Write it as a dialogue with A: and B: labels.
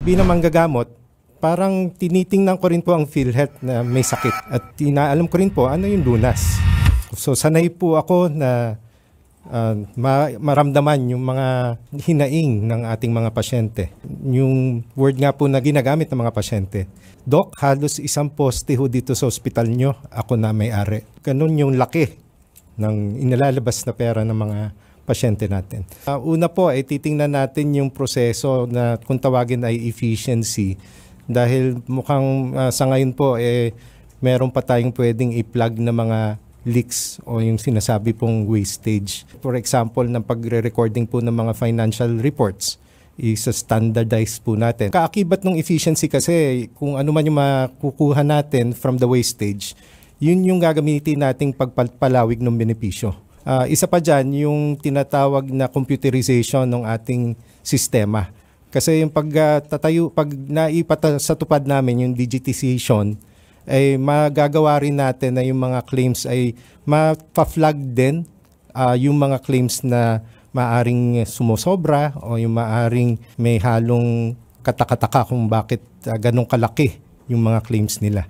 A: Bilang manggagamot, parang tinitingnan ko rin po ang PhilHealth na may sakit at inaalam ko rin po ano yung lunas. So sanay po ako na maramdaman yung mga hinaing ng ating mga pasyente. Yung word nga po na ginagamit ng mga pasyente, Doc, halos isang poste ho dito sa ospital nyo, ako na may-ari. Ganun yung laki ng inilalabas na pera ng mga pasyente natin. Una po ay titingnan natin yung proseso na kung tawagin ay efficiency dahil mukhang sa ngayon po meron pa tayong pwedeng i-plug na mga leaks o yung sinasabi pong wastage. For example, ng pagre-recording po ng mga financial reports, isa-standardize po natin. Kaakibat ng efficiency kasi kung ano man yung makukuha natin from the wastage, yun yung gagamitin nating pagpalawig ng benepisyo. Isa pa dyan, yung tinatawag na computerization ng ating sistema. Kasi yung pag naipata sa tupad namin yung digitization, ay magagawa rin natin na yung mga claims ay mapa-flag din yung mga claims na maaring sumusobra o yung maaring may halong katakataka kung bakit ganong kalaki yung mga claims nila.